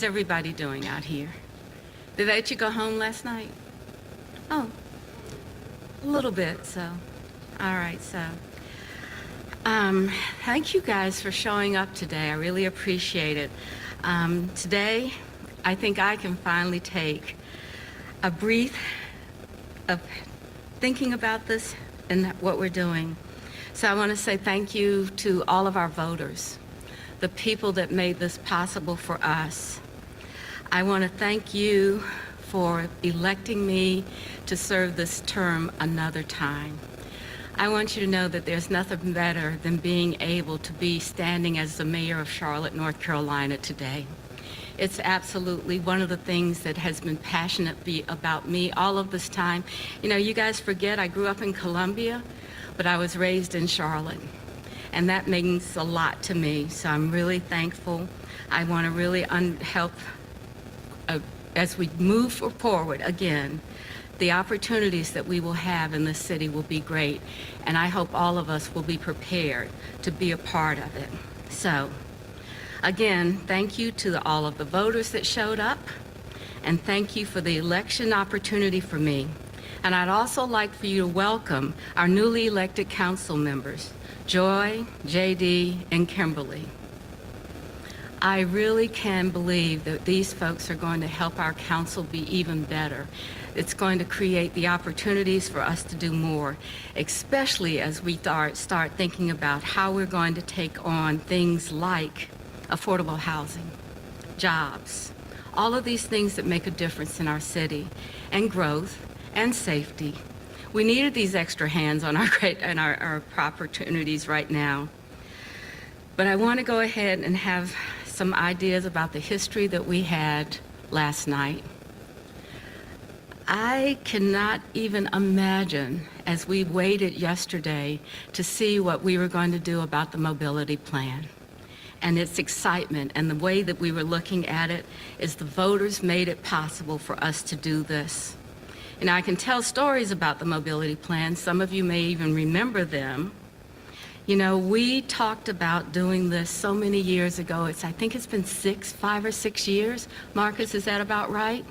How's everybody doing out here? Did they let you go home last night? Oh, a little bit, so. All right, so. Thank you guys for showing up today. I really appreciate it. Today, I think I can finally take a breath of thinking about this and what we're doing. So I want to say thank you to all of our voters, the people that made this possible for us. I want to thank you for electing me to serve this term another time. I want you to know that there's nothing better than being able to be standing as the mayor of Charlotte, North Carolina today. It's absolutely one of the things that has been passionate about me all of this time. You know, you guys forget I grew up in Columbia, but I was raised in Charlotte. And that means a lot to me, so I'm really thankful. I want to really help as we move forward again. The opportunities that we will have in this city will be great, and I hope all of us will be prepared to be a part of it. So, again, thank you to all of the voters that showed up, and thank you for the election opportunity for me. And I'd also like for you to welcome our newly elected council members, Joy, JD, and Kimberly. I really can believe that these folks are going to help our council be even better. It's going to create the opportunities for us to do more, especially as we start thinking about how we're going to take on things like affordable housing, jobs, all of these things that make a difference in our city, and growth and safety. We needed these extra hands on our opportunities right now. But I want to go ahead and have some ideas about the history that we had last night. I cannot even imagine, as we waited yesterday to see what we were going to do about the mobility plan and its excitement, and the way that we were looking at it is the voters made it possible for us to do this. And I can tell stories about the mobility plan. Some of you may even remember them. You know, we talked about doing this so many years ago. I think it's been 5 or 6 years. Marcus, is that about right?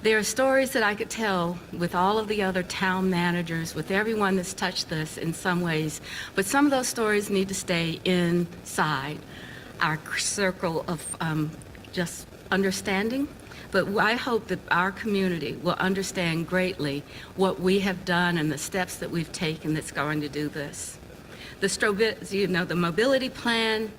There are stories that I could tell with all of the other town managers, with everyone that's touched this in some ways, but some of those stories need to stay inside our circle of just understanding. But I hope that our community will understand greatly what we have done and the steps that we've taken that's going to do this. The mobility plan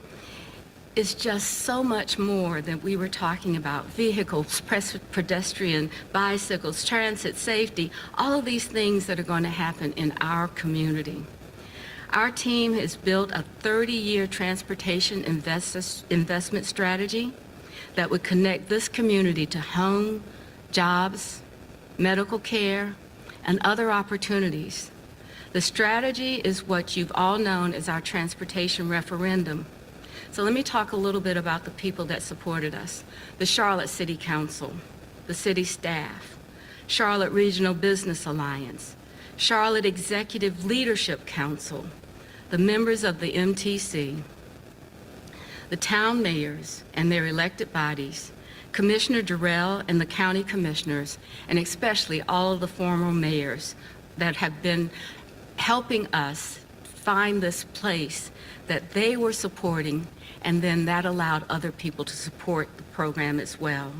is just so much more than we were talking about. Vehicles, pedestrian, bicycles, transit, safety, all of these things that are going to happen in our community. Our team has built a 30-year transportation investment strategy that would connect this community to home, jobs, medical care, and other opportunities. The strategy is what you've all known as our transportation referendum. So let me talk a little bit about the people that supported us. The Charlotte City Council, the city staff, Charlotte Regional Business Alliance, Charlotte Executive Leadership Council, the members of the MTC, the town mayors and their elected bodies, Commissioner Durrell and the county commissioners, and especially all of the former mayors that have been helping us find this place that they were supporting, and then that allowed other people to support the program as well.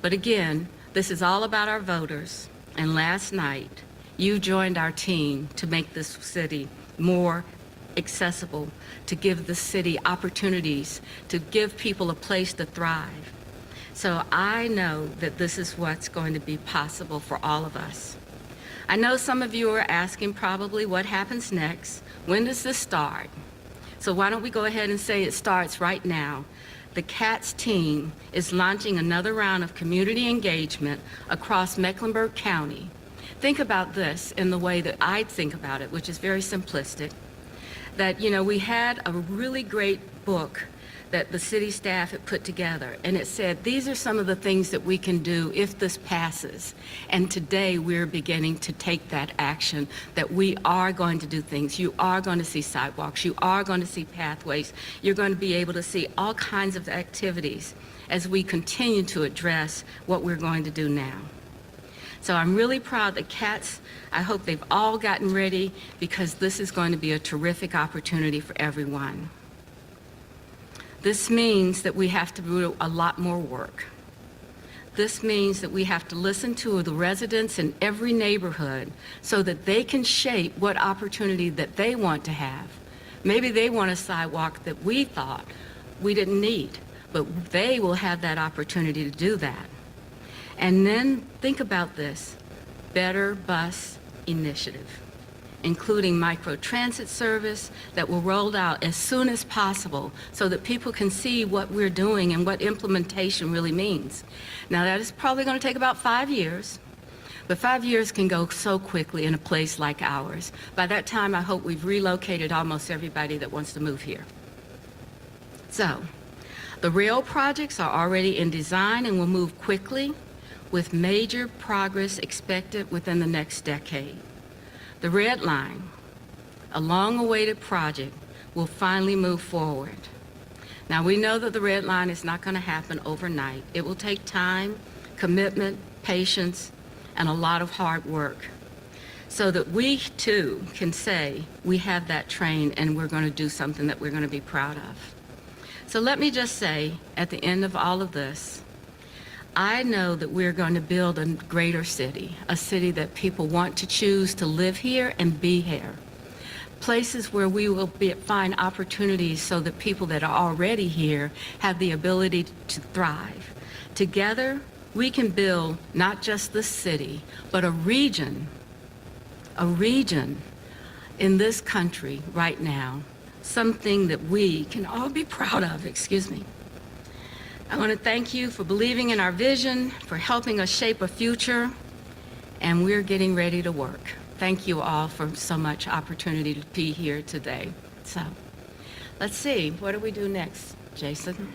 But again, this is all about our voters, and last night you joined our team to make this city more accessible, to give the city opportunities, to give people a place to thrive. So I know that this is what's going to be possible for all of us. I know some of you are asking probably what happens next. When does this start? So why don't we go ahead and say it starts right now. The CATS team is launching another round of community engagement across Mecklenburg County. Think about this in the way that I think about it, which is very simplistic. That, you know, we had a really great book that the city staff had put together, and it said, these are some of the things that we can do if this passes. And today we're beginning to take that action, that we are going to do things. You are going to see sidewalks. You are going to see pathways. You're going to be able to see all kinds of activities as we continue to address what we're going to do now. So I'm really proud that CATS, I hope they've all gotten ready, because this is going to be a terrific opportunity for everyone. This means that we have to do a lot more work. This means that we have to listen to the residents in every neighborhood so that they can shape what opportunity that they want to have. Maybe they want a sidewalk that we thought we didn't need, but they will have that opportunity to do that. And then think about this, Better Bus Initiative, including micro-transit service that will roll out as soon as possible so that people can see what we're doing and what implementation really means. Now, that is probably going to take about 5 years, but 5 years can go so quickly in a place like ours. By that time, I hope we've relocated almost everybody that wants to move here. So, the rail projects are already in design and will move quickly, with major progress expected within the next decade. The Red Line, a long-awaited project, will finally move forward. Now, we know that the Red Line is not going to happen overnight. It will take time, commitment, patience, and a lot of hard work, so that we, too, can say we have that train and we're going to do something that we're going to be proud of. So let me just say, at the end of all of this, I know that we're going to build a greater city, a city that people want to choose to live here and be here. Places where we will find opportunities so that people that are already here have the ability to thrive. Together, we can build not just the city, but a region in this country right now, something that we can all be proud of, excuse me. I want to thank you for believing in our vision, for helping us shape a future, and we're getting ready to work. Thank you all for so much opportunity to be here today. So, let's see, what do we do next, Jason?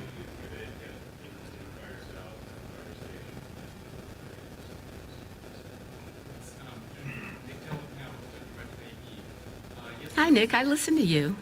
Hi, Nick, I listened to you.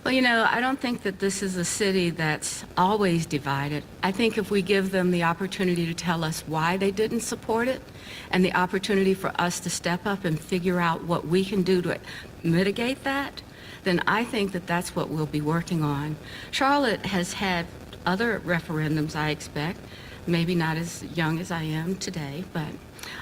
Well, you know, I don't think that this is a city that's always divided. I think if we give them the opportunity to tell us why they didn't support it, and the opportunity for us to step up and figure out what we can do to mitigate that, then I think that that's what we'll be working on. Charlotte has had other referendums, I expect, maybe not as young as I am today, but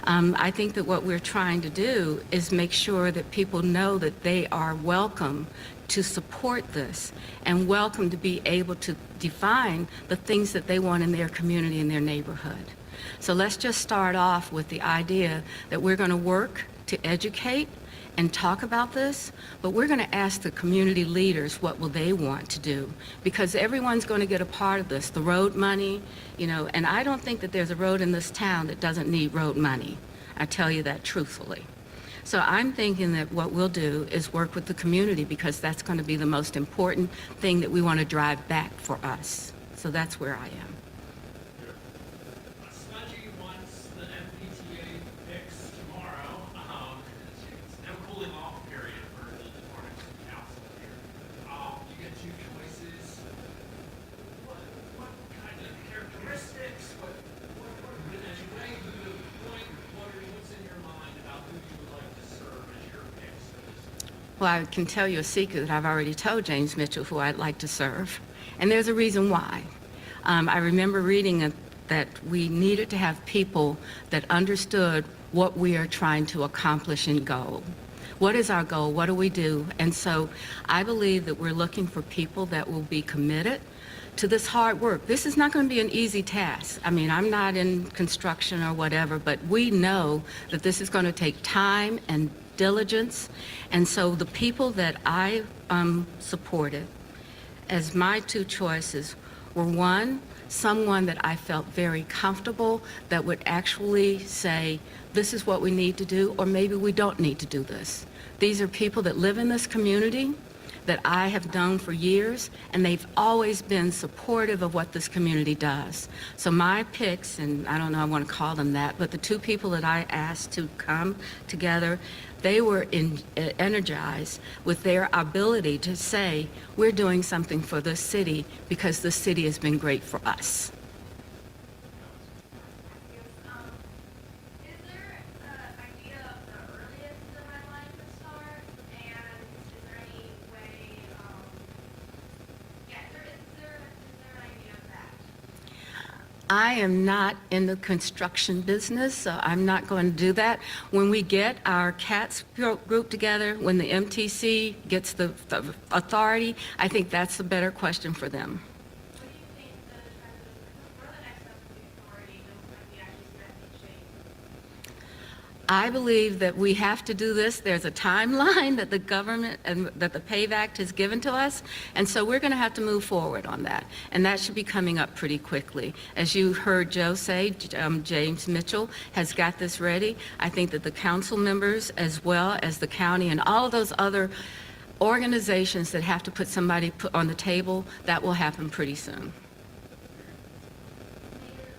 I think that what we're trying to do is make sure that people know that they are welcome to support this and welcome to be able to define the things that they want in their community and their neighborhood. So let's just start off with the idea that we're going to work to educate and talk about this, but we're going to ask the community leaders what will they want to do, because everyone's going to get a part of this. The road money, you know, and I don't think that there's a road in this town that doesn't need road money. I tell you that truthfully. So I'm thinking that what we'll do is work with the community, because that's going to be the most important thing that we want to drive back for us. So that's where I am. Smudgy wants the MPTA fixed tomorrow. It's no cooling off period for the Department of Council here. You get two choices. What kind of characteristics? As you weigh who to appoint, what's in your mind about who you would like to serve as your picks? Well, I can tell you a secret that I've already told James Mitchell who I'd like to serve, and there's a reason why. I remember reading that we needed to have people that understood what we are trying to accomplish in goal. What is our goal? What do we do? And so I believe that we're looking for people that will be committed to this hard work. This is not going to be an easy task. I mean, I'm not in construction or whatever, but we know that this is going to take time and diligence. And so the people that I supported as my two choices were, one, someone that I felt very comfortable that would actually say, this is what we need to do, or maybe we don't need to do this. These are people that live in this community that I have known for years, and they've always been supportive of what this community does. So my picks, and I don't know I want to call them that, but the two people that I asked to come together, they were energized with their ability to say, we're doing something for this city because this city has been great for us. Is there an idea of the earliest the deadline could start? And is there any way, is there an idea of that? I am not in the construction business, so I'm not going to do that. When we get our CATS group together, when the MTC gets the authority, I think that's a better question for them. What do you think what are the next steps of the authority when we actually see that change? I believe that we have to do this. There's a timeline that the government and that the PAVE Act has given to us, and so we're going to have to move forward on that, and that should be coming up pretty quickly. As you heard Joe say, James Mitchell has got this ready. I think that the council members, as well as the county and all of those other organizations that have to put somebody on the table, that will happen pretty soon. Mayor,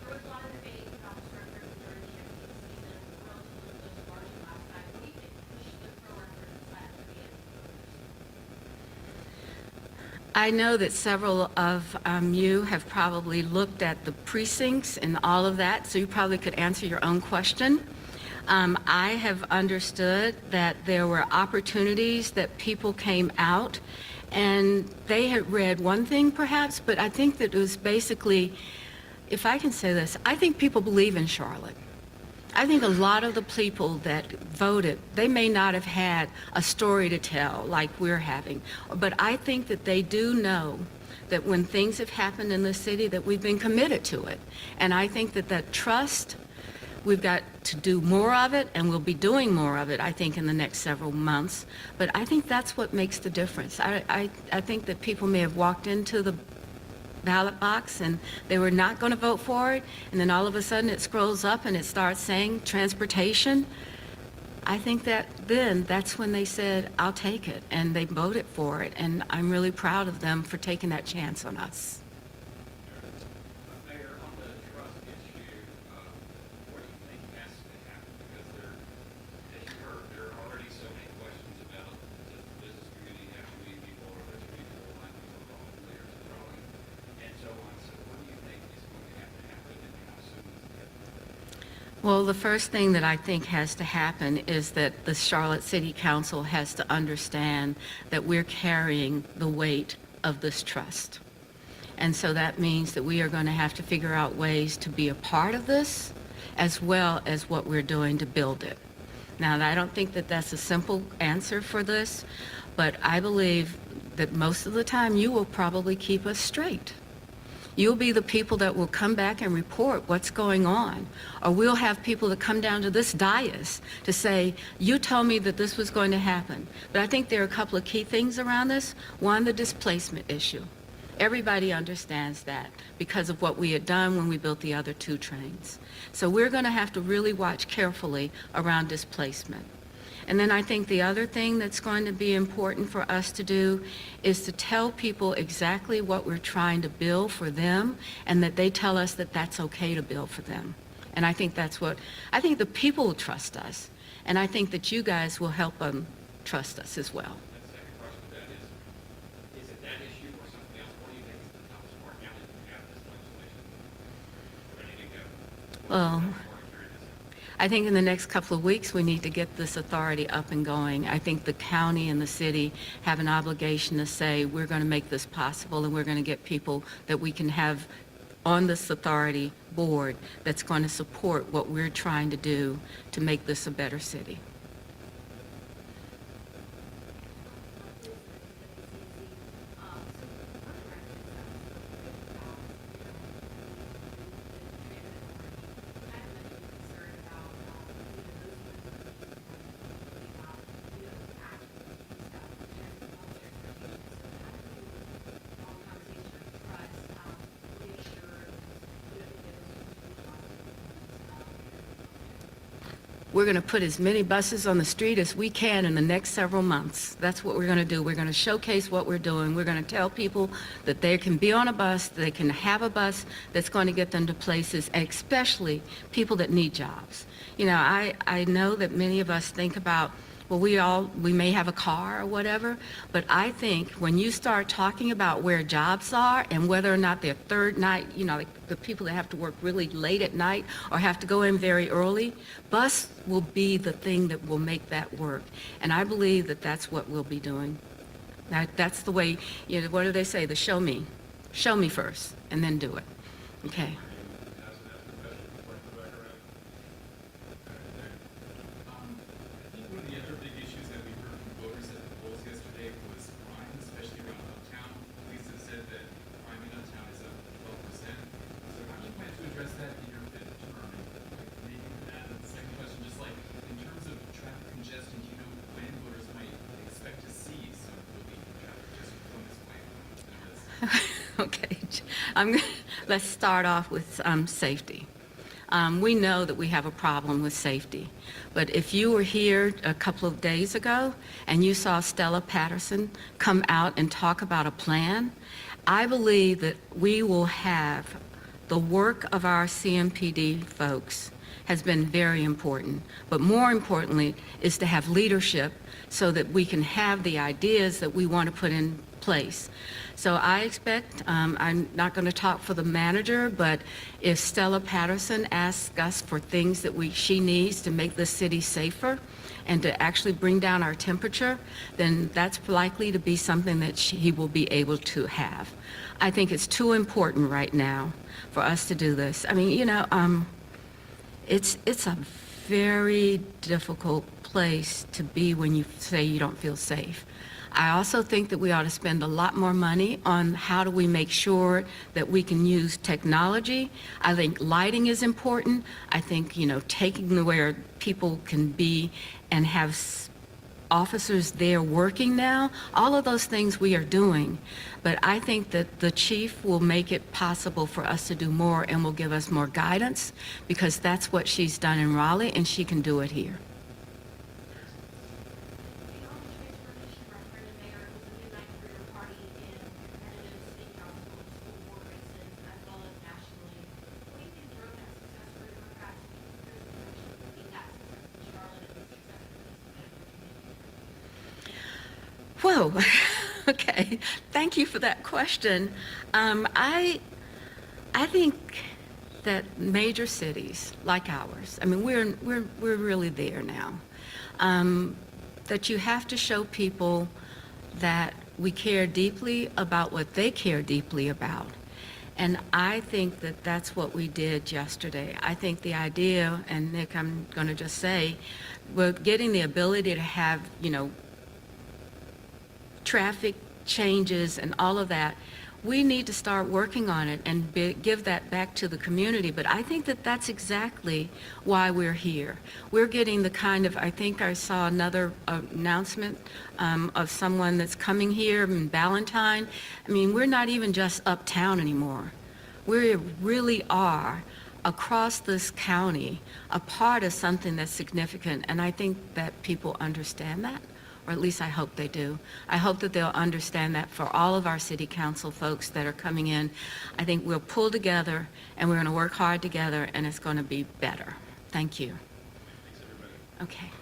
there was a lot of debate about the structure during the MPC season, relative to those margin last night. What do you think pushed the pro-referendum side of the I know that several of you have probably looked at the precincts and all of that, so you probably could answer your own question. I have understood that there were opportunities that people came out and they had read one thing perhaps, but I think that it was basically, if I can say this, I think people believe in Charlotte. I think a lot of the people that voted, they may not have had a story to tell like we're having, but I think that they do know that when things have happened in the city that we've been committed to it. And I think that that trust, we've got to do more of it, and we'll be doing more of it, I think, in the next several months. But I think that's what makes the difference. I think that people may have walked into the ballot box and they were not going to vote for it, and then all of a sudden it scrolls up and it starts saying transportation. I think that then that's when they said, I'll take it, and they voted for it, and I'm really proud of them for taking that chance on us. Mayor, on the trust issue, what do you think has to happen? Because as you heard, there are already so many questions about, does the business community have too many people, or there's too many people, like people calling players and throwing, and so on. So what do you think is going to have to happen, and how soon is it? Well, the first thing that I think has to happen is that the Charlotte City Council has to understand that we're carrying the weight of this trust. And so that means that we are going to have to figure out ways to be a part of this, as well as what we're doing to build it. Now, I don't think that that's a simple answer for this, but I believe that most of the time you will probably keep us straight. You'll be the people that will come back and report what's going on. Or we'll have people that come down to this dais to say, you told me that this was going to happen. But I think there are a couple of key things around this. One, the displacement issue. Everybody understands that because of what we had done when we built the other two trains. So we're going to have to really watch carefully around displacement. And then I think the other thing that's going to be important for us to do is to tell people exactly what we're trying to build for them, and that they tell us that that's okay to build for them. And I think that's what, I think the people will trust us, and I think that you guys will help them trust us as well. The second question to that is it that issue or something else? What do you think is the toughest part now that you have this legislation ready to go? Well, Or carry this out? I think in the next couple of weeks, we need to get this authority up and going. I think the county and the city have an obligation to say, we're going to make this possible, and we're going to get people that we can have on this authority board that's going to support what we're trying to do to make this a better city. We're going to put as many buses on the street as we can in the next several months. That's what we're going to do. We're going to showcase what we're doing. We're going to tell people that they can be on a bus, they can have a bus that's going to get them to places, especially people that need jobs. You know, I know that many of us think about, well, we may have a car or whatever, but I think when you start talking about where jobs are and whether or not they're third night, you know, like the people that have to work really late at night or have to go in very early, bus will be the thing that will make that work. And I believe that that's what we'll be doing. That's the way, you know, what do they say? The show me first, and then do it. Okay. I think one of the other big issues that we heard from voters at the polls yesterday was crime, especially around uptown. Police have said that crime in uptown is up 12%. So how do you plan to address that in your fifth term? And maybe the second question, just like in terms of traffic congestion, do you know when voters might expect to see some relief in traffic congestion from this plan? Okay, let's start off with safety. We know that we have a problem with safety, but if you were here a couple of days ago and you saw Stella Patterson come out and talk about a plan, I believe that we will have the work of our CMPD folks has been very important, but more importantly is to have leadership so that we can have the ideas that we want to put in place. So I expect, I'm not going to talk for the manager, but if Stella Patterson asks us for things that she needs to make the city safer and to actually bring down our temperature, then that's likely to be something that he will be able to have. I think it's too important right now for us to do this. I mean, you know, it's a very difficult place to be when you say you don't feel safe. I also think that we ought to spend a lot more money on how do we make sure that we can use technology. I think lighting is important. I think, you know, taking where people can be and have officers there working now, all of those things we are doing. But I think that the chief will make it possible for us to do more and will give us more guidance because that's what she's done in Raleigh and she can do it here. Whoa, okay, thank you for that question. I think that major cities like ours, I mean, we're really there now, that you have to show people that we care deeply about what they care deeply about. And I think that that's what we did yesterday. I think the idea, and Nick, I'm going to just say, we're getting the ability to have, you know, traffic changes and all of that. We need to start working on it and give that back to the community. But I think that that's exactly why we're here. We're getting the kind of, I think I saw another announcement of someone that's coming here in Ballantyne. I mean, we're not even just uptown anymore. We really are across this county a part of something that's significant. And I think that people understand that. Or at least I hope they do. I hope that they'll understand that for all of our city council folks that are coming in. I think we'll pull together and we're going to work hard together and it's going to be better. Thank you. Thanks, everybody. Okay.